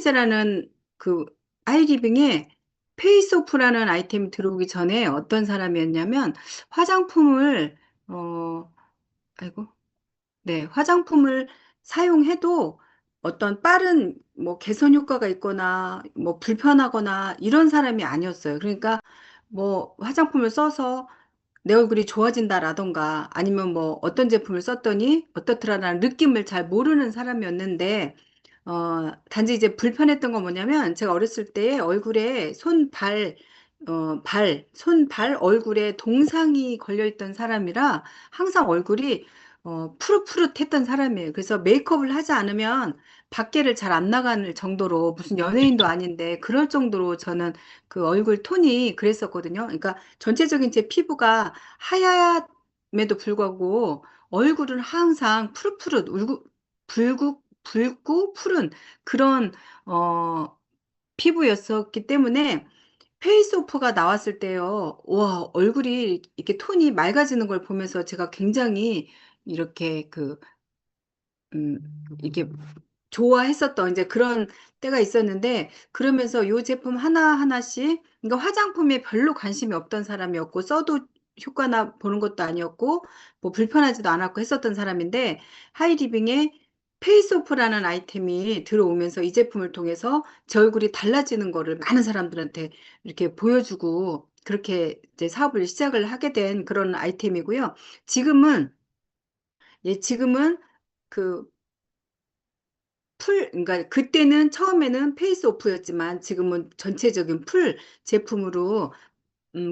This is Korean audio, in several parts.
라는 그 아이리빙에 페이스오프라는 아이템이 들어오기 전에 어떤 사람이었냐면 화장품을 어 아이고 네, 화장품을 사용해도 어떤 빠른 뭐 개선 효과가 있거나 뭐 불편하거나 이런 사람이 아니었어요. 그러니까 뭐 화장품을 써서 내 얼굴이 좋아진다라던가 아니면 뭐 어떤 제품을 썼더니 어떻더라라는 느낌을 잘 모르는 사람이었는데 단지 이제 불편했던 건 뭐냐면 제가 어렸을 때 얼굴에 손, 발, 손, 발, 얼굴에 동상이 걸려있던 사람이라 항상 얼굴이 푸릇푸릇했던 사람이에요. 그래서 메이크업을 하지 않으면 밖에를 잘 안 나가는 정도로 무슨 연예인도 아닌데 그럴 정도로 저는 그 얼굴 톤이 그랬었거든요. 그러니까 전체적인 제 피부가 하얗음에도 불구하고 얼굴은 항상 푸릇푸릇, 붉고 푸른 그런 어, 피부였었기 때문에 페이스오프가 나왔을 때요. 와, 얼굴이 이렇게 톤이 맑아지는 걸 보면서 제가 굉장히 이렇게 음, 이게 좋아했었던 이제 그런 때가 있었는데 그러면서 요 제품 하나하나씩 그러니까 화장품에 별로 관심이 없던 사람이었고 써도 효과나 보는 것도 아니었고 뭐 불편하지도 않았고 했었던 사람인데 하이리빙에 페이스오프라는 아이템이 들어오면서 이 제품을 통해서 제 얼굴이 달라지는 거를 많은 사람들한테 이렇게 보여주고 그렇게 이제 사업을 시작을 하게 된 그런 아이템이고요. 지금은 지금은 그 그러니까 그때는 처음에는 페이스 오프였지만 지금은 전체적인 풀 제품으로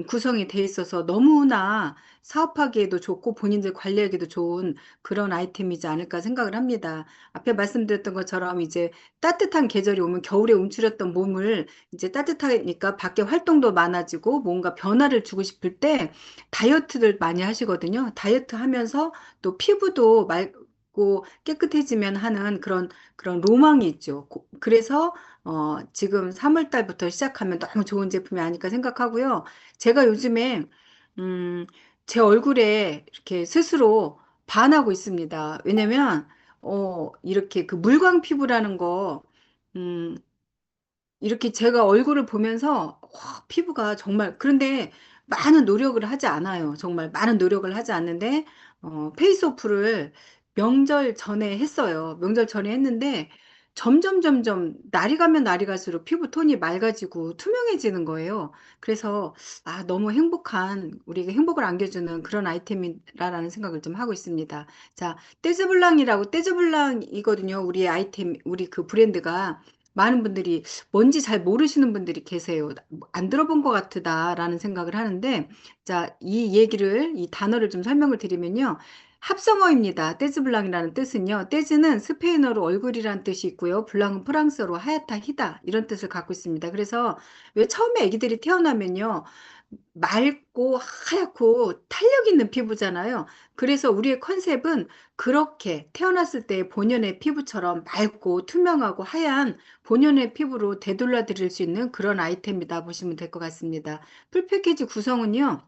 구성이 돼 있어서 너무나 사업하기에도 좋고 본인들 관리하기도 좋은 그런 아이템이지 않을까 생각을 합니다. 앞에 말씀드렸던 것처럼 이제 따뜻한 계절이 오면 겨울에 움츠렸던 몸을 이제 따뜻하니까 밖에 활동도 많아지고 뭔가 변화를 주고 싶을 때 다이어트를 많이 하시거든요. 다이어트 하면서 또 피부도 맑고 깨끗해지면 하는 그런 로망이 있죠. 그래서 지금 3월 달부터 시작하면 너무 좋은 제품이 아닐까 생각하고요. 제가 요즘에 음, 제 얼굴에 이렇게 스스로 반하고 있습니다. 왜냐면 이렇게 그 물광 피부라는 거 음, 이렇게 제가 얼굴을 보면서 와, 피부가 정말 그런데 많은 노력을 하지 않아요. 정말 많은 노력을 하지 않는데 페이스오프를 명절 전에 했어요. 명절 전에 했는데 점점 날이 가면 날이 갈수록 피부 톤이 맑아지고 투명해지는 거예요. 그래서 너무 행복한 우리에게 행복을 안겨주는 그런 아이템이라는 생각을 좀 하고 있습니다. 자, 떼즈블랑이라고 떼즈블랑이거든요. 우리 아이템 우리 그 브랜드가 많은 분들이 뭔지 잘 모르시는 분들이 계세요. 안 들어본 것 같다라는 생각을 하는데, 자, 이 단어를 좀 설명을 드리면요. 합성어입니다. 떼즈블랑이라는 뜻은요. 떼즈는 스페인어로 얼굴이라는 뜻이 있고요. 블랑은 프랑스어로 하얗다, 희다 이런 뜻을 갖고 있습니다. 그래서 왜 처음에 아기들이 태어나면요. 맑고 하얗고 탄력 있는 피부잖아요. 그래서 우리의 컨셉은 그렇게 태어났을 때 본연의 피부처럼 맑고 투명하고 하얀 본연의 피부로 되돌려 드릴 수 있는 그런 아이템이다 보시면 될 것 같습니다. 풀 패키지 구성은요.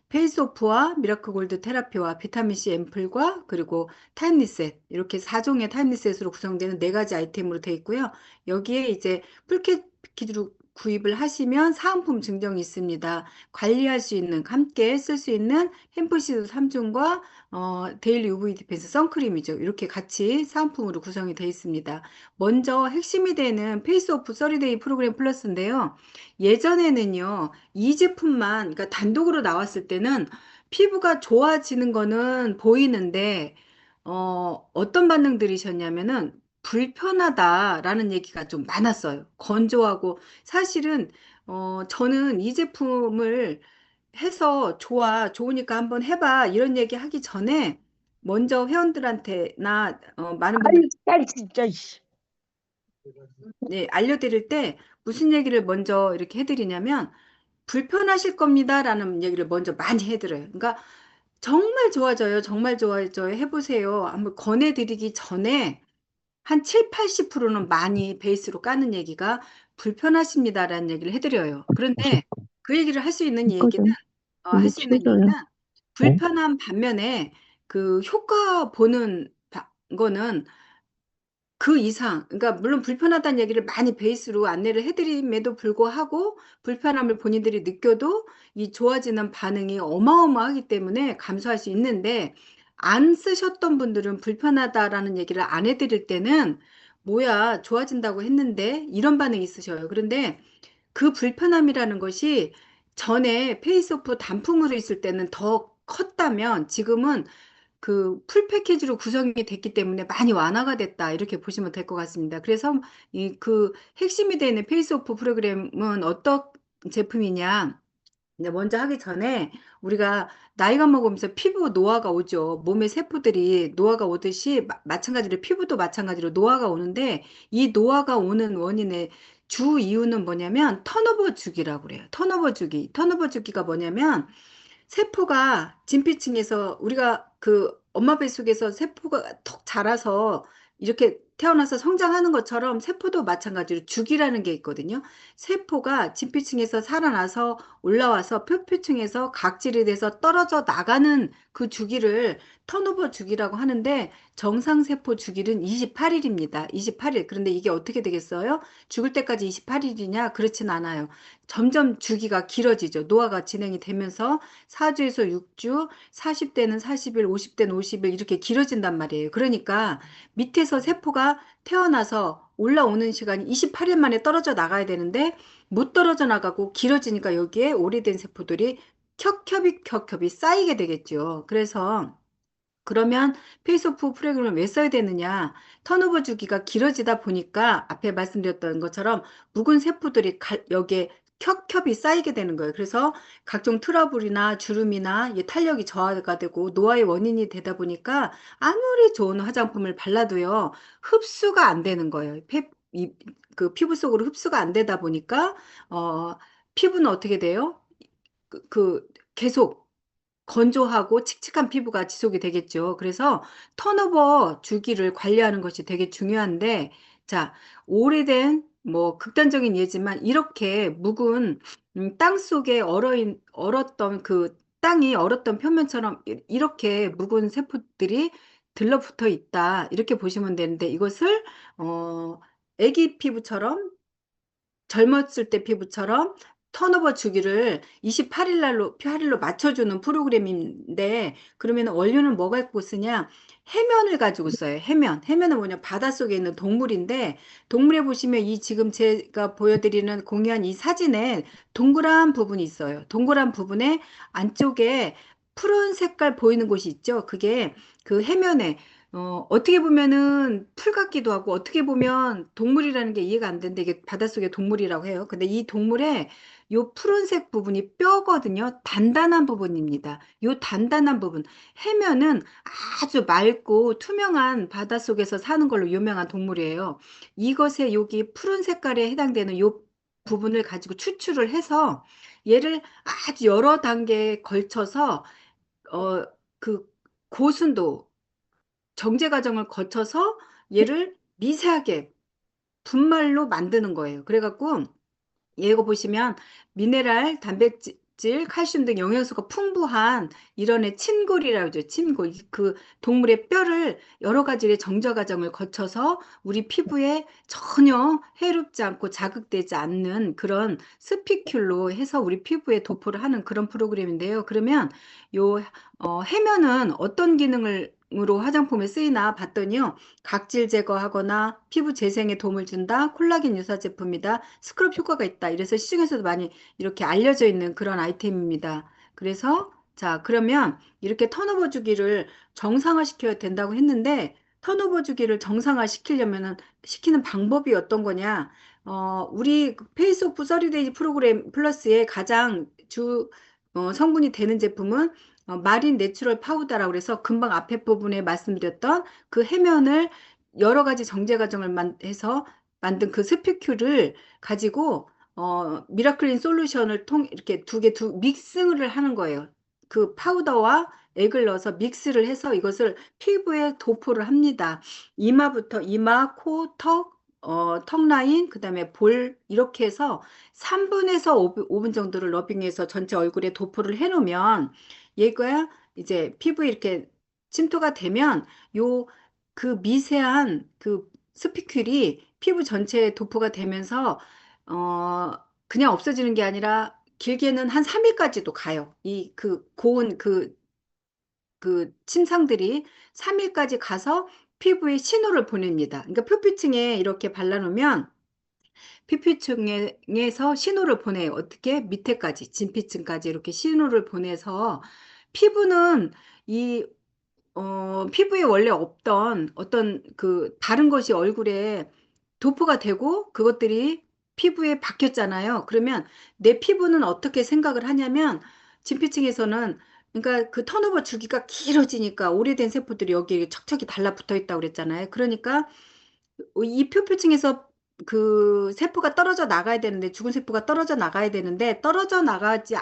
페이스오프와 미라클 골드 테라피와 비타민C 앰플과 그리고 타임리셋 이렇게 4종의 타임리셋으로 구성되는 네 가지 아이템으로 되어 있고요. 여기에 이제 풀패키지로 구입을 하시면 사은품 증정이 있습니다. 관리할 수 있는 함께 쓸 수 있는 햄프시드 3종과 데일리 UV 디펜스 선크림이죠. 이렇게 같이 사은품으로 구성이 되어 있습니다. 먼저 핵심이 되는 페이스오프 30데이 프로그램 플러스인데요. 예전에는요. 이 제품만, 그러니까 단독으로 나왔을 때는 피부가 좋아지는 거는 보이는데, 어떤 반응들이셨냐면은, 불편하다라는 얘기가 좀 많았어요. 건조하고, 사실은, 저는 이 제품을 해서 좋으니까 한번 해봐, 이런 얘기 하기 전에, 먼저 회원들한테나, 많은 분들, 아이, 진짜, 이씨. 네, 알려드릴 때, 무슨 얘기를 먼저 이렇게 해드리냐면, 불편하실 겁니다라는 얘기를 먼저 많이 해드려요. 그러니까 정말 좋아져요. 정말 좋아져요. 해보세요. 한번 권해드리기 전에 한 7, 80%는 많이 베이스로 까는 얘기가 불편하십니다라는 얘기를 해드려요. 그런데 그 얘기를 할 수 있는 얘기는, 꺼져. 할 이거 수 있는 얘기는 꺼져요. 어? 불편한 반면에 그 효과 보는 거는 그 이상, 그러니까 물론 불편하다는 얘기를 많이 베이스로 안내를 해드림에도 불구하고 불편함을 본인들이 느껴도 이 좋아지는 반응이 어마어마하기 때문에 감수할 수 있는데 안 쓰셨던 분들은 불편하다라는 얘기를 안 해드릴 때는 뭐야, 좋아진다고 했는데 이런 반응이 있으셔요. 그런데 그 불편함이라는 것이 전에 페이스오프 단품으로 있을 때는 더 컸다면 지금은 그 풀 패키지로 구성이 됐기 때문에 많이 완화가 됐다. 이렇게 보시면 될 것 같습니다. 그래서 이 그 핵심이 되는 페이스오프 프로그램은 어떤 제품이냐? 이제 먼저 하기 전에 우리가 나이가 먹으면서 피부 노화가 오죠. 몸의 세포들이 노화가 오듯이 마찬가지로 피부도 마찬가지로 노화가 오는데 이 노화가 오는 원인의 주 이유는 뭐냐면 턴오버 주기라고 그래요. 턴오버 주기. 턴오버 주기가 뭐냐면 세포가 진피층에서 우리가 그 엄마 뱃속에서 세포가 톡 자라서 이렇게 태어나서 성장하는 것처럼 세포도 마찬가지로 주기라는 게 있거든요. 세포가 진피층에서 살아나서 올라와서 표피층에서 각질이 돼서 떨어져 나가는 그 주기를 턴오버 주기라고 하는데 정상 세포 주기는 28일입니다. 28일. 그런데 이게 어떻게 되겠어요? 죽을 때까지 28일이냐? 그렇진 않아요. 점점 주기가 길어지죠. 노화가 진행이 되면서 4주에서 6주, 40대는 40일, 50대는 50일 이렇게 길어진단 말이에요. 그러니까 밑에서 세포가 태어나서 올라오는 시간이 28일 만에 떨어져 나가야 되는데 못 떨어져 나가고 길어지니까 여기에 오래된 세포들이 켜겹이 쌓이게 되겠죠. 그래서 그러면 페이스오프 프로그램을 왜 써야 되느냐? 턴오버 주기가 길어지다 보니까 앞에 말씀드렸던 것처럼 묵은 세포들이 여기에 겹겹이 쌓이게 되는 거예요. 그래서 각종 트러블이나 주름이나 이 탄력이 저하가 되고 노화의 원인이 되다 보니까 아무리 좋은 화장품을 발라도요, 흡수가 안 되는 거예요. 그 피부 속으로 흡수가 안 되다 보니까, 어, 피부는 어떻게 돼요? 계속 건조하고 칙칙한 피부가 지속이 되겠죠. 그래서 턴오버 주기를 관리하는 것이 되게 중요한데, 자, 오래된, 뭐, 극단적인 예지만, 이렇게 묵은, 땅 속에 얼었던 그 땅이 얼었던 표면처럼 이렇게 묵은 세포들이 들러붙어 있다. 이렇게 보시면 되는데, 이것을, 어, 애기 피부처럼 젊었을 때 피부처럼 턴오버 주기를 28일로 맞춰주는 프로그램인데, 그러면 원료는 뭐가 있고 쓰냐? 해면을 가지고 써요. 해면. 해면은 뭐냐? 바닷속에 있는 동물인데, 동물에 보시면 이 지금 제가 보여드리는 공유한 이 사진에 동그란 부분이 있어요. 동그란 부분에 안쪽에 푸른 색깔 보이는 곳이 있죠? 그게 그 해면에 어떻게 보면은 풀 같기도 하고, 어떻게 보면 동물이라는 게 이해가 안 되는데, 이게 바닷속의 동물이라고 해요. 근데 이 동물의 요 푸른색 부분이 뼈거든요. 단단한 부분입니다. 요 단단한 부분. 해면은 아주 맑고 투명한 바닷속에서 사는 걸로 유명한 동물이에요. 이것의 여기 푸른 색깔에 해당되는 요 부분을 가지고 추출을 해서 얘를 아주 여러 단계에 걸쳐서, 어, 그 고순도 정제 과정을 거쳐서 얘를 미세하게 분말로 만드는 거예요. 그래갖고 이거 보시면 미네랄, 단백질, 칼슘 등 영양소가 풍부한 이런 애 친골이라고 하죠. 친골. 그 동물의 뼈를 여러 가지의 정저 과정을 거쳐서 우리 피부에 전혀 해롭지 않고 자극되지 않는 그런 스피큘로 해서 우리 피부에 도포를 하는 그런 프로그램인데요. 그러면 요 해면은 어떤 기능을 으로 화장품에 쓰이나 봤더니요. 각질 제거하거나 피부 재생에 도움을 준다. 콜라겐 유사 제품이다. 스크럽 효과가 있다. 이래서 시중에서도 많이 이렇게 알려져 있는 그런 아이템입니다. 그래서 자, 그러면 이렇게 턴오버 주기를 정상화 시켜야 된다고 했는데 턴오버 주기를 정상화 시키려면은 시키는 방법이 어떤 거냐? 우리 페이스 오프 30데이즈 프로그램 플러스의 가장 성분이 되는 제품은 마린 내추럴 파우더라고 그래서 금방 앞에 부분에 말씀드렸던 그 해면을 여러 가지 정제 과정을 해서 만든 그 스피큐를 가지고 미라클린 솔루션을 이렇게 믹스를 하는 거예요. 그 파우더와 액을 넣어서 믹스를 해서 이것을 피부에 도포를 합니다. 이마부터 이마, 코, 턱 라인, 그다음에 볼 이렇게 해서 3분에서 5분 정도를 러빙해서 전체 얼굴에 도포를 해 놓으면 얘가 이제 피부에 이렇게 침투가 되면 요 그 미세한 그 스피큘이 피부 전체에 도포가 되면서 어, 그냥 없어지는 게 아니라 길게는 한 3일까지도 가요. 이 그 고온 그 침상들이 3일까지 가서 피부에 신호를 보냅니다. 그러니까 표피층에 이렇게 발라놓으면 피피층에서 신호를 보내요. 어떻게? 밑에까지, 진피층까지 이렇게 신호를 보내서 피부는 이 피부에 원래 없던 어떤 그 다른 것이 얼굴에 도포가 되고 그것들이 피부에 박혔잖아요. 그러면 내 피부는 어떻게 생각을 하냐면 진피층에서는 그러니까 그 턴오버 주기가 길어지니까 오래된 세포들이 여기에 척척이 달라붙어 있다고 그랬잖아요. 그러니까 이 표표층에서 그 세포가 떨어져 나가야 되는데 죽은 세포가 떨어져 나가야 되는데 떨어져 나가지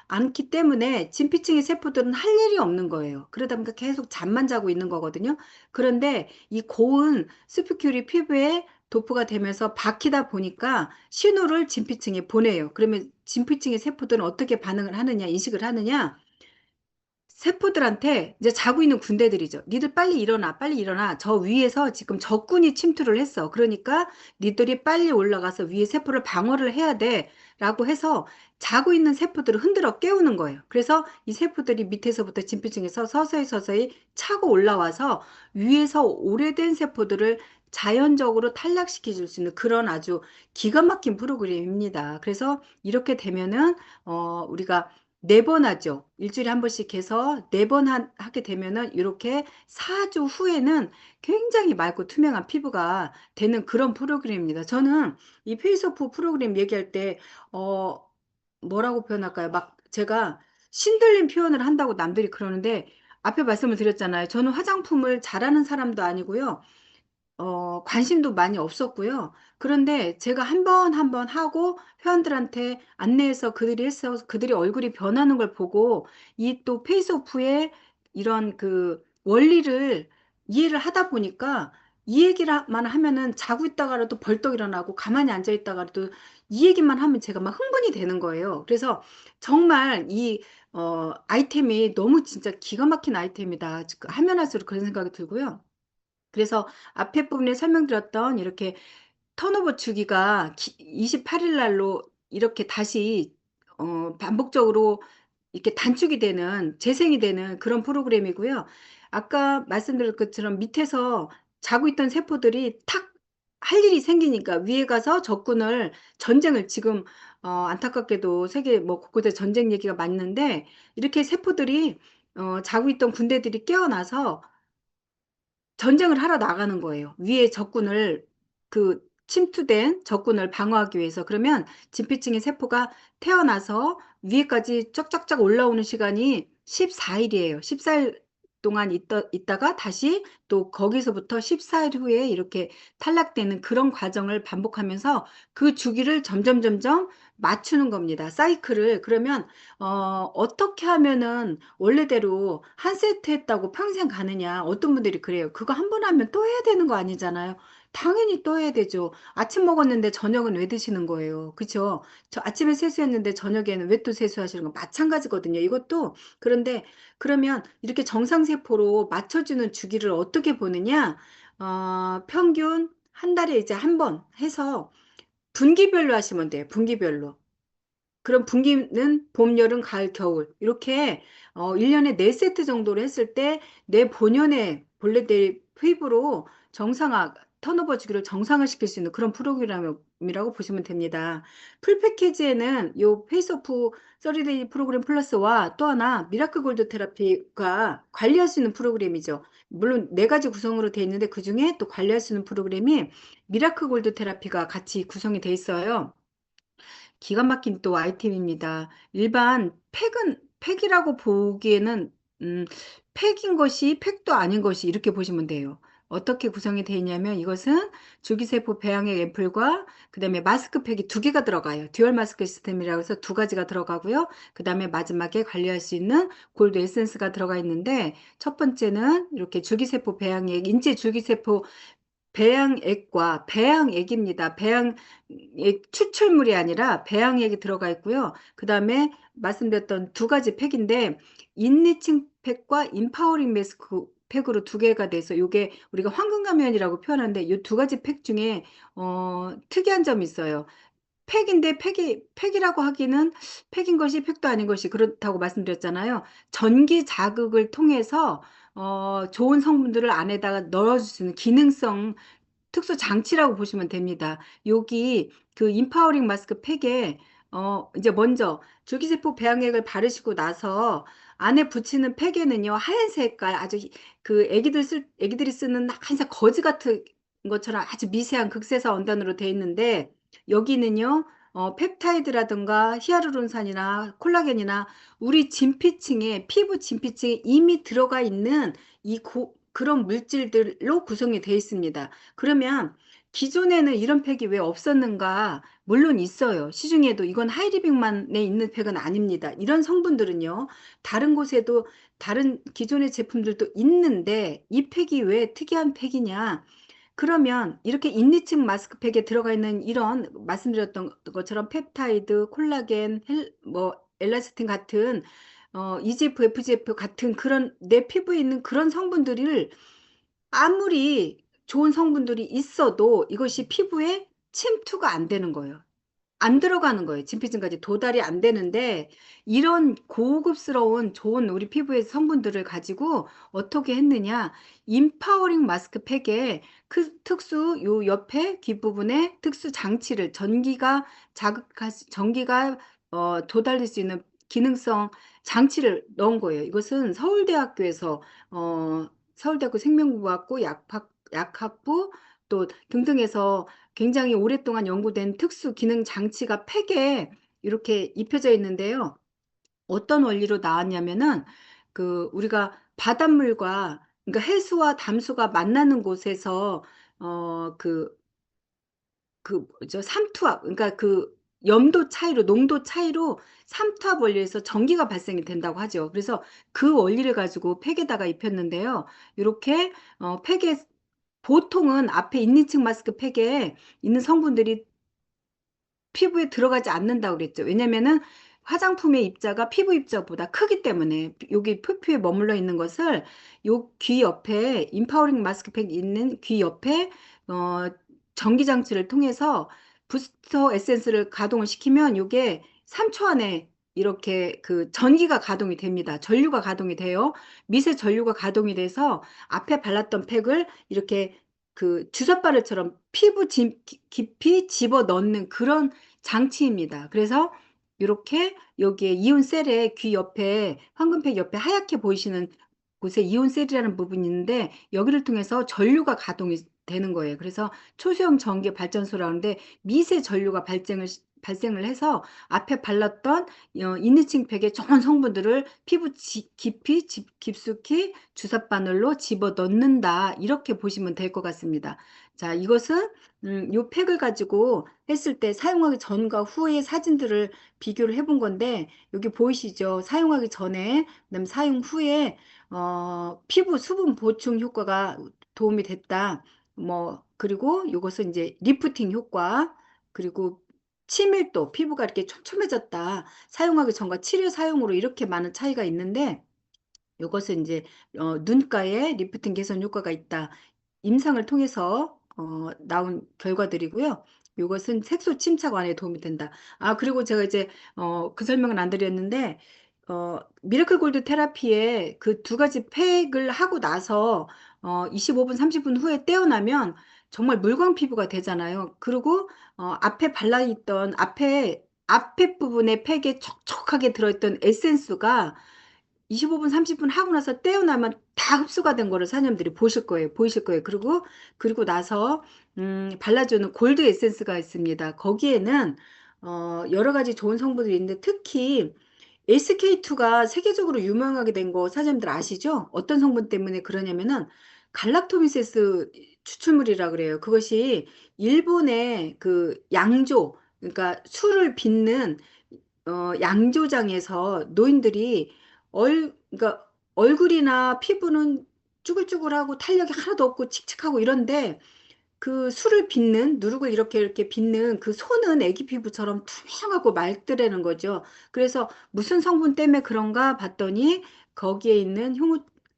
않기 때문에 진피층의 세포들은 할 일이 없는 거예요. 그러다 보니까 계속 잠만 자고 있는 거거든요. 그런데 이 고운 스피큘이 피부에 도포가 되면서 박히다 보니까 신호를 진피층에 보내요. 그러면 진피층의 세포들은 어떻게 반응을 하느냐, 인식을 하느냐? 세포들한테 이제 자고 있는 군대들이죠. 니들 빨리 일어나, 빨리 일어나. 저 위에서 지금 적군이 침투를 했어. 그러니까 니들이 빨리 올라가서 위에 세포를 방어를 해야 돼. 라고 해서 자고 있는 세포들을 흔들어 깨우는 거예요. 그래서 이 세포들이 밑에서부터 진피층에서 서서히 서서히 차고 올라와서 위에서 오래된 세포들을 자연적으로 탈락시켜 줄 수 있는 그런 아주 기가 막힌 프로그램입니다. 그래서 이렇게 되면은, 우리가 4번 하죠. 일주일에 한 번씩 해서 4번 하게 되면은 이렇게 4주 후에는 굉장히 맑고 투명한 피부가 되는 그런 프로그램입니다. 저는 이 페이스오프 프로그램 얘기할 때, 어, 뭐라고 표현할까요? 막 제가 신들린 표현을 한다고 남들이 그러는데 앞에 말씀을 드렸잖아요. 저는 화장품을 잘하는 사람도 아니고요. 관심도 많이 없었고요. 그런데 제가 한 번 한 번 하고 회원들한테 안내해서 그들이 해서 그들이 얼굴이 변하는 걸 보고 이 또 페이스오프의 이런 그 원리를 이해를 하다 보니까 이 얘기만 하면은 자고 있다가라도 벌떡 일어나고 가만히 앉아 있다가라도 이 얘기만 하면 제가 막 흥분이 되는 거예요. 그래서 정말 이 아이템이 너무 진짜 기가 막힌 아이템이다. 하면 할수록 그런 생각이 들고요. 그래서 앞에 부분에 설명드렸던 이렇게 턴오버 주기가 28일 날로 이렇게 다시 반복적으로 이렇게 단축이 되는 재생이 되는 그런 프로그램이고요. 아까 말씀드린 것처럼 밑에서 자고 있던 세포들이 탁 할 일이 생기니까 위에 가서 적군을 전쟁을 지금 안타깝게도 세계 뭐 곳곳에 전쟁 얘기가 많는데 이렇게 세포들이 자고 있던 군대들이 깨어나서 전쟁을 하러 나가는 거예요. 위에 적군을 그 침투된 적군을 방어하기 위해서. 그러면 진피층의 세포가 태어나서 위에까지 쫙쫙쫙 올라오는 시간이 14일이에요. 14일 동안 있다가 다시 또 거기서부터 14일 후에 이렇게 탈락되는 그런 과정을 반복하면서 그 주기를 점점 맞추는 겁니다. 사이클을. 그러면 어떻게 하면은 원래대로 한 세트 했다고 평생 가느냐? 어떤 분들이 그래요. 그거 한 번 하면 또 해야 되는 거 아니잖아요. 당연히 또 해야 되죠. 아침 먹었는데 저녁은 왜 드시는 거예요? 그죠? 저 아침에 세수했는데 저녁에는 왜 또 세수하시는 거 마찬가지거든요. 이것도 그런데 그러면 이렇게 정상세포로 맞춰주는 주기를 어떻게 보느냐? 평균 한 달에 이제 한 번 해서 분기별로 하시면 돼요. 분기별로. 그럼 분기는 봄, 여름, 가을, 겨울 이렇게 1년에 4세트 정도로 했을 때 내 본연의 본래의 피부로 정상화, 턴오버 주기를 정상화시킬 수 있는 그런 프로그램이라고 보시면 됩니다. 풀 패키지에는 요 페이스오프 30데이 프로그램 플러스와 또 하나 미라클 골드 테라피가 관리할 수 있는 프로그램이죠. 물론 4가지 구성으로 되어 있는데 그중에 또 관리할 수 있는 프로그램이 미라클 골드 테라피가 같이 구성이 되어 있어요. 기가 막힌 또 아이템입니다. 일반 팩이라고 보기에는 음, 팩인 것이 팩도 아닌 것이 이렇게 보시면 돼요. 어떻게 구성이 되어 있냐면 이것은 줄기세포 배양액 앰플과 그다음에 마스크팩이 2개가 들어가요. 듀얼 마스크 시스템이라고 해서 2가지가 들어가고요. 그다음에 마지막에 관리할 수 있는 골드 에센스가 들어가 있는데 첫 번째는 이렇게 줄기세포 배양액, 인체 줄기세포 배양액과 배양액입니다. 배양액 추출물이 아니라 배양액이 들어가 있고요. 그 다음에 말씀드렸던 2가지 팩인데 인리칭 팩과 인파워링 매스크 팩으로 두 개가 돼서 요게 우리가 황금가면이라고 표현하는데 요 두 가지 팩 중에 특이한 점이 있어요. 팩인데 팩이라고 하기는 팩인 것이 팩도 아닌 것이 그렇다고 말씀드렸잖아요. 전기 자극을 통해서 좋은 성분들을 안에다가 넣어줄 수 있는 기능성 특수 장치라고 보시면 됩니다. 여기 그 인파워링 마스크 팩에 이제 먼저 줄기세포 배양액을 바르시고 나서 안에 붙이는 팩에는요 하얀 색깔 아주 그 애기들이 쓰는 하얀색 거즈 같은 것처럼 아주 미세한 극세사 원단으로 되어 있는데 여기는요 펩타이드라든가 히아루론산이나 콜라겐이나 우리 진피층에 피부 진피층에 이미 들어가 있는 그런 물질들로 구성이 되어 있습니다. 그러면 기존에는 이런 팩이 왜 없었는가? 물론 있어요. 시중에도 이건 하이리빅만에 있는 팩은 아닙니다. 이런 성분들은요, 다른 곳에도 다른 기존의 제품들도 있는데 이 팩이 왜 특이한 팩이냐? 그러면 이렇게 인니층 마스크팩에 들어가 있는 이런 말씀드렸던 것처럼 펩타이드, 콜라겐, 뭐 엘라스틴 같은 EGF, FGF 같은 그런 내 피부에 있는 그런 성분들을 아무리 좋은 성분들이 있어도 이것이 피부에 침투가 안 되는 거예요. 안 들어가는 거예요. 진피층까지 도달이 안 되는데 이런 고급스러운 좋은 우리 피부의 성분들을 가지고 어떻게 했느냐? 인파워링 마스크팩에 그 특수 요 옆에 뒷부분에 특수 장치를 전기가 도달될 수 있는 기능성 장치를 넣은 거예요. 이것은 서울대학교에서 서울대학교 생명과학부 약학부 또 등등에서 굉장히 오랫동안 연구된 특수 기능 장치가 팩에 이렇게 입혀져 있는데요. 어떤 원리로 나왔냐면은 그 우리가 바닷물과 그러니까 해수와 담수가 만나는 곳에서 저 삼투압 그러니까 그 염도 차이로 농도 차이로 삼투압 원리에서 전기가 발생이 된다고 하죠. 그래서 그 원리를 가지고 팩에다가 입혔는데요. 이렇게 팩에 보통은 앞에 인니층 마스크 팩에 있는 성분들이 피부에 들어가지 않는다고 그랬죠. 왜냐면은 화장품의 입자가 피부 입자보다 크기 때문에 여기 표피에 머물러 있는 것을 요 귀 옆에 인파워링 마스크팩 있는 귀 옆에 어, 전기 장치를 통해서 부스터 에센스를 가동을 시키면 요게 3초 안에 이렇게 그 전기가 가동이 됩니다. 전류가 가동이 돼요. 미세 전류가 가동이 돼서 앞에 발랐던 팩을 이렇게 그 주사바늘처럼 깊이 집어 넣는 그런 장치입니다. 그래서 이렇게 여기에 이온셀에 귀 옆에 황금팩 옆에 하얗게 보이시는 곳에 이온셀이라는 부분이 있는데 여기를 통해서 전류가 가동이 되는 거예요. 그래서 초소형 전기 발전소라는데 미세 전류가 발생을 해서 앞에 발랐던 이니칭팩의 좋은 성분들을 피부 깊숙이 주사바늘로 집어 넣는다. 이렇게 보시면 될 것 같습니다. 자, 이것은 요 팩을 가지고 했을 때 사용하기 전과 후의 사진들을 비교를 해본 건데 여기 보이시죠? 사용하기 전에 그다음에 사용 후에 피부 수분 보충 효과가 도움이 됐다. 뭐 그리고 이것은 이제 리프팅 효과 그리고 치밀도 피부가 이렇게 촘촘해졌다. 사용하기 전과 치료 사용으로 이렇게 많은 차이가 있는데 이것은 이제 눈가에 리프팅 개선 효과가 있다. 임상을 통해서 나온 결과들이고요. 이것은 색소 침착 완화에 도움이 된다. 아, 그리고 제가 이제 그 설명은 안 드렸는데 미라클 골드 테라피에 그 두 가지 팩을 하고 나서 25분, 30분 후에 떼어나면 정말 물광 피부가 되잖아요. 그리고 앞에 발라있던 앞에 부분에 팩에 촉촉하게 들어있던 에센스가 25분, 30분 하고 나서 떼어나면 다 흡수가 된 거를 사장님들이 보이실 거예요. 그리고 나서, 발라주는 골드 에센스가 있습니다. 거기에는, 여러 가지 좋은 성분들이 있는데, 특히 SK2가 세계적으로 유명하게 된 거 사장님들 아시죠? 어떤 성분 때문에 그러냐면은, 갈락토미세스 추출물이라 그래요. 그것이 일본의 그 양조, 그러니까 술을 빚는 양조장에서 노인들이 그러니까 얼굴이나 피부는 쭈글쭈글하고 탄력이 하나도 없고 칙칙하고 이런데 그 술을 빚는 누룩을 이렇게 빚는 그 손은 애기 피부처럼 투명하고 맑더라는 거죠. 그래서 무슨 성분 때문에 그런가 봤더니 거기에 있는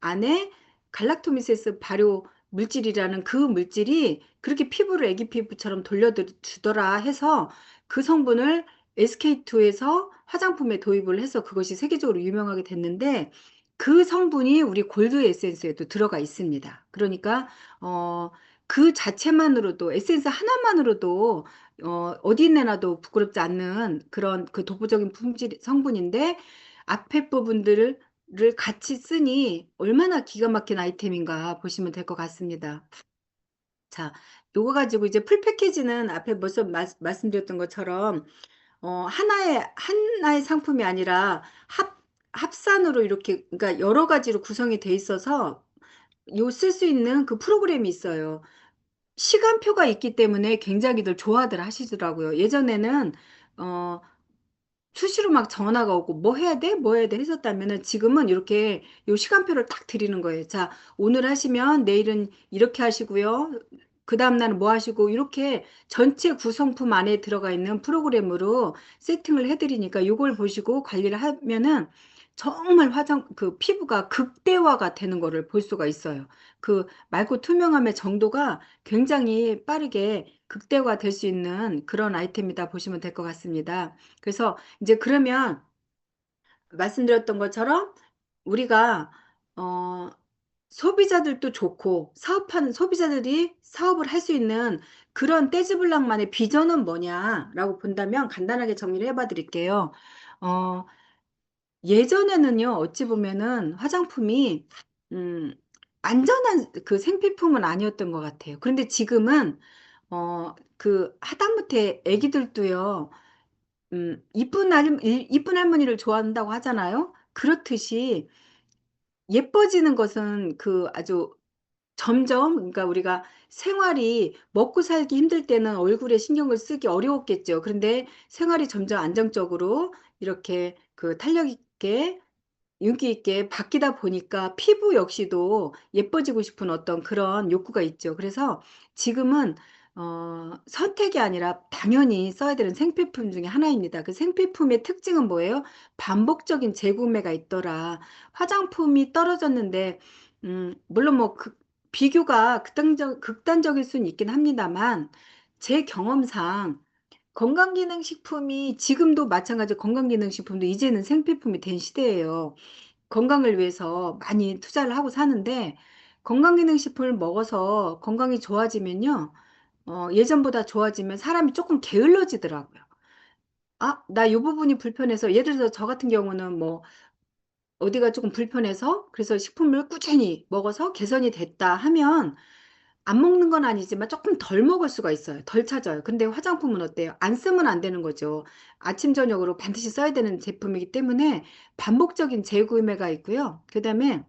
안에 갈락토미세스 발효 물질이라는 그 물질이 그렇게 피부를 애기 피부처럼 돌려주더라 해서 그 성분을 SK2에서 화장품에 도입을 해서 그것이 세계적으로 유명하게 됐는데 그 성분이 우리 골드 에센스에도 들어가 있습니다. 그러니까 그 자체만으로도 에센스 하나만으로도 어디 내놔도 부끄럽지 않는 그런 그 독보적인 품질 성분인데 앞에 부분들을 같이 쓰니 얼마나 기가 막힌 아이템인가 보시면 될 것 같습니다. 자, 요거 가지고 이제 풀 패키지는 앞에 벌써 말씀드렸던 것처럼 하나의 상품이 아니라 합산으로 이렇게 그러니까 여러 가지로 구성이 돼 있어서 요 쓸 수 있는 그 프로그램이 있어요. 시간표가 있기 때문에 굉장히들 좋아들 하시더라고요. 예전에는 어 수시로 막 전화가 오고 뭐 해야 돼? 뭐 해야 돼? 했었다면은 지금은 이렇게 요 시간표를 딱 드리는 거예요. 자, 오늘 하시면 내일은 이렇게 하시고요. 그 다음날은 뭐 하시고 이렇게 전체 구성품 안에 들어가 있는 프로그램으로 세팅을 해드리니까 요걸 보시고 관리를 하면은 정말 그 피부가 극대화가 되는 거를 볼 수가 있어요. 그 맑고 투명함의 정도가 굉장히 빠르게 극대화 될 수 있는 그런 아이템이다 보시면 될 것 같습니다. 그래서 이제 그러면 말씀드렸던 것처럼 우리가 어, 소비자들도 좋고 사업하는 소비자들이 사업을 할 수 있는 그런 떼즈블랑만의 비전은 뭐냐라고 본다면 간단하게 정리를 해봐 드릴게요. 어, 예전에는요, 어찌 보면은 화장품이 음, 안전한 그 생필품은 아니었던 것 같아요. 그런데 지금은 그 하다못해 애기들도요. 이쁜 할머니를 좋아한다고 하잖아요. 그렇듯이 예뻐지는 것은 그 아주 점점, 그러니까 우리가 생활이 먹고 살기 힘들 때는 얼굴에 신경을 쓰기 어려웠겠죠. 그런데 생활이 점점 안정적으로 이렇게 그 탄력 있게 윤기 있게 바뀌다 보니까 피부 역시도 예뻐지고 싶은 어떤 그런 욕구가 있죠. 그래서 지금은 선택이 아니라 당연히 써야 되는 생필품 중에 하나입니다. 그 생필품의 특징은 뭐예요? 반복적인 재구매가 있더라. 화장품이 떨어졌는데 물론 뭐 비교가 극단적일 수는 있긴 합니다만 제 경험상 건강기능식품이 지금도 마찬가지로 건강기능식품도 이제는 생필품이 된 시대예요. 건강을 위해서 많이 투자를 하고 사는데 건강기능식품을 먹어서 건강이 좋아지면요. 예전보다 좋아지면 사람이 조금 게을러지더라고요. 아, 나 이 부분이 불편해서 예를 들어서 저 같은 경우는 뭐 어디가 조금 불편해서 그래서 식품을 꾸준히 먹어서 개선이 됐다 하면 안 먹는 건 아니지만 조금 덜 먹을 수가 있어요. 덜 찾아요. 근데 화장품은 어때요? 안 쓰면 안 되는 거죠. 아침, 저녁으로 반드시 써야 되는 제품이기 때문에 반복적인 재구매가 있고요. 그다음에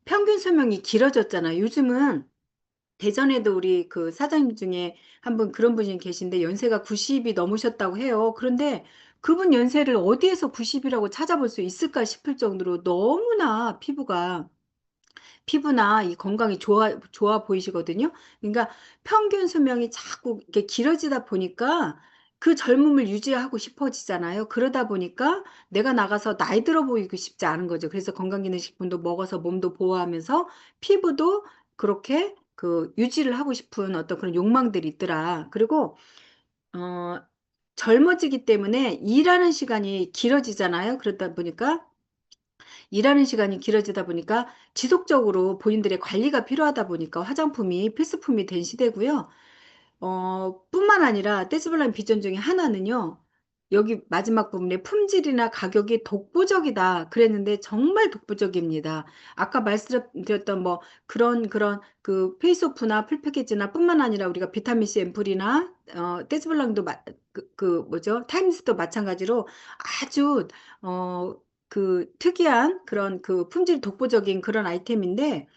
평균 수명이 길어졌잖아요. 요즘은 대전에도 우리 그 사장님 중에 한 분 그런 분이 계신데 연세가 90이 넘으셨다고 해요. 그런데 그분 연세를 어디에서 90이라고 찾아볼 수 있을까 싶을 정도로 너무나 피부나 이 건강이 좋아 보이시거든요. 그러니까 평균 수명이 자꾸 이렇게 길어지다 보니까 그 젊음을 유지하고 싶어지잖아요. 그러다 보니까 내가 나가서 나이 들어 보이고 싶지 않은 거죠. 그래서 건강기능식품도 먹어서 몸도 보호하면서 피부도 그렇게 그 유지를 하고 싶은 어떤 그런 욕망들이 있더라. 그리고 어, 젊어지기 때문에 일하는 시간이 길어지잖아요. 그러다 보니까 일하는 시간이 길어지다 보니까 지속적으로 본인들의 관리가 필요하다 보니까 화장품이 필수품이 된 시대고요. 뿐만 아니라 떼즈블랑 비전 중에 하나는요. 여기 마지막 부분에 품질이나 가격이 독보적이다 그랬는데 정말 독보적입니다. 아까 말씀드렸던 뭐 그런 그 페이스오프나 풀패키지나 뿐만 아니라 우리가 비타민C 앰플이나 떼즈블랑도 그 뭐죠? 타임스도 마찬가지로 아주 어 그 특이한 그런 그 품질 독보적인 그런 아이템인데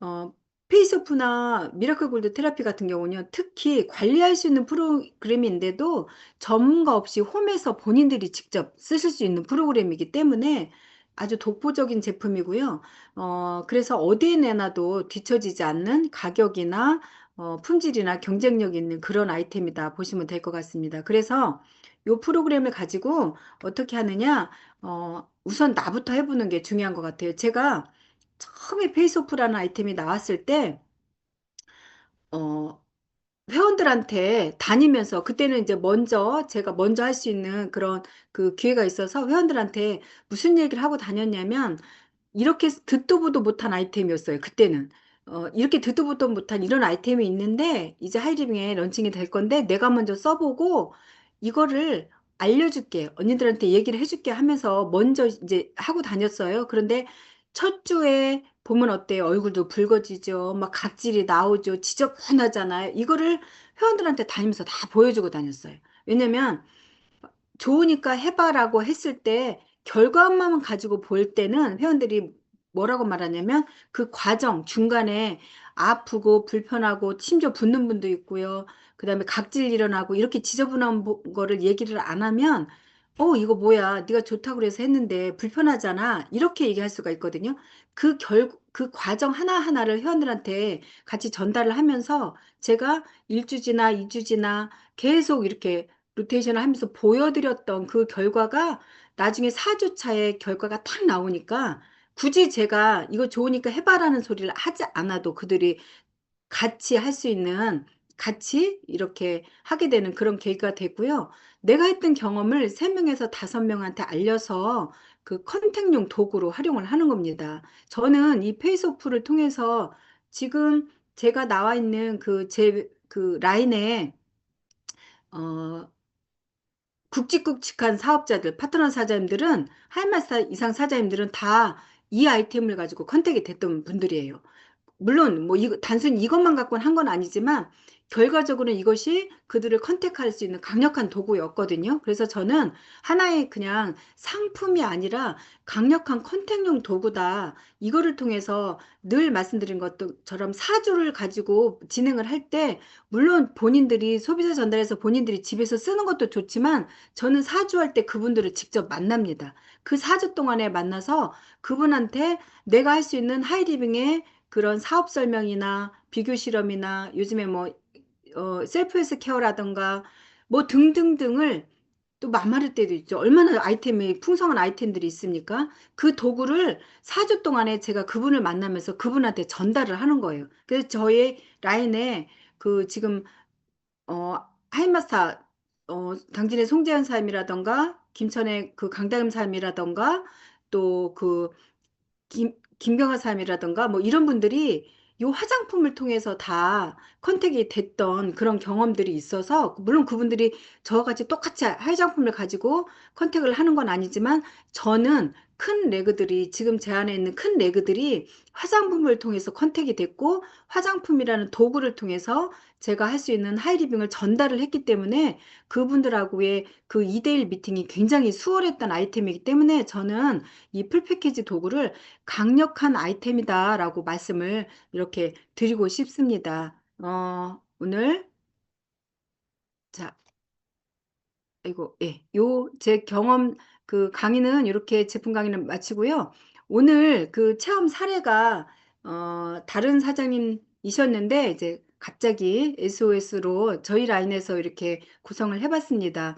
어, 페이스오프나 미라클 골드 테라피 같은 경우는 특히 관리할 수 있는 프로그램인데도 전문가 없이 홈에서 본인들이 직접 쓰실 수 있는 프로그램이기 때문에 아주 독보적인 제품이고요. 그래서 어디에 내놔도 뒤처지지 않는 가격이나 품질이나 경쟁력 있는 그런 아이템이다 보시면 될 것 같습니다. 그래서 이 프로그램을 가지고 어떻게 하느냐, 우선 나부터 해보는 게 중요한 것 같아요. 제가 처음에 페이스오프라는 아이템이 나왔을 때, 어, 회원들한테 다니면서 그때는 이제 먼저 제가 먼저 할 수 있는 그런 그 기회가 있어서 회원들한테 무슨 얘기를 하고 다녔냐면 이렇게 듣도 보도 못한 아이템이었어요. 그때는 이렇게 듣도 보도 못한 이런 아이템이 있는데 이제 하이리빙에 런칭이 될 건데 내가 먼저 써보고 이거를 알려줄게. 언니들한테 얘기를 해줄게 하면서 먼저 이제 하고 다녔어요. 그런데 첫 주에 보면 어때요? 얼굴도 붉어지죠. 막 각질이 나오죠. 지저분하잖아요. 이거를 회원들한테 다니면서 다 보여주고 다녔어요. 왜냐면 좋으니까 해봐라고 했을 때 결과만 가지고 볼 때는 회원들이 뭐라고 말하냐면 그 과정 중간에 아프고 불편하고 심지어 붓는 분도 있고요. 그다음에 각질 일어나고 이렇게 지저분한 거를 얘기를 안 하면 이거 뭐야 네가 좋다고 그래서 했는데 불편하잖아 이렇게 얘기할 수가 있거든요. 그 과정 하나하나를 회원들한테 같이 전달을 하면서 제가 1주지나 2주지나 계속 이렇게 로테이션을 하면서 보여드렸던 그 결과가 나중에 4주 차에 결과가 탁 나오니까 굳이 제가 이거 좋으니까 해봐라는 소리를 하지 않아도 그들이 같이 할 수 있는 같이 이렇게 하게 되는 그런 계기가 됐고요. 내가 했던 경험을 3명에서 5명한테 알려서 그 컨택용 도구로 활용을 하는 겁니다. 저는 이 페이스오프를 통해서 지금 제가 나와 있는 그 라인에 어, 굵직굵직한 사업자들, 파트너 사장님들은, 하이마스 이상 사장님들은 다 이 아이템을 가지고 컨택이 됐던 분들이에요. 물론 뭐 이거 단순히 이것만 갖고는 한 건 아니지만 결과적으로는 이것이 그들을 컨택할 수 있는 강력한 도구였거든요. 그래서 저는 하나의 그냥 상품이 아니라 강력한 컨택용 도구다. 이거를 통해서 늘 말씀드린 것처럼 사주를 가지고 진행을 할 때 물론 본인들이 소비자 전달해서 본인들이 집에서 쓰는 것도 좋지만 저는 사주할 때 그분들을 직접 만납니다. 그 4주 동안에 만나서 그분한테 내가 할 수 있는 하이리빙의 그런 사업 설명이나 비교 실험이나 요즘에 뭐 셀프 헬스 케어라던가 뭐 등등등을 또 만만할 때도 있죠. 얼마나 아이템이 풍성한 아이템들이 있습니까? 그 도구를 4주 동안에 제가 그분을 만나면서 그분한테 전달을 하는 거예요. 그래서 저의 라인에 그 지금 하이마스터 당진의 송재현 사람이라던가 김천의 그 강다금 사람이라던가 또그 김경화 사람이라던가 뭐 이런 분들이 요 화장품을 통해서 다 컨택이 됐던 그런 경험들이 있어서 물론 그분들이 저와 같이 똑같이 화장품을 가지고 컨택을 하는 건 아니지만 저는 큰 레그들이 지금 제 안에 있는 큰 레그들이 화장품을 통해서 컨택이 됐고 화장품이라는 도구를 통해서 제가 할 수 있는 하이리빙을 전달을 했기 때문에 그분들하고의 그 2대1 미팅이 굉장히 수월했던 아이템이기 때문에 저는 이 풀패키지 도구를 강력한 아이템이다라고 말씀을 이렇게 드리고 싶습니다. 오늘 자, 이거 예, 요 제 경험 그 강의는 이렇게 제품 강의는 마치고요. 오늘 그 체험 사례가 다른 사장님이셨는데 이제 갑자기 SOS로 저희 라인에서 이렇게 구성을 해봤습니다.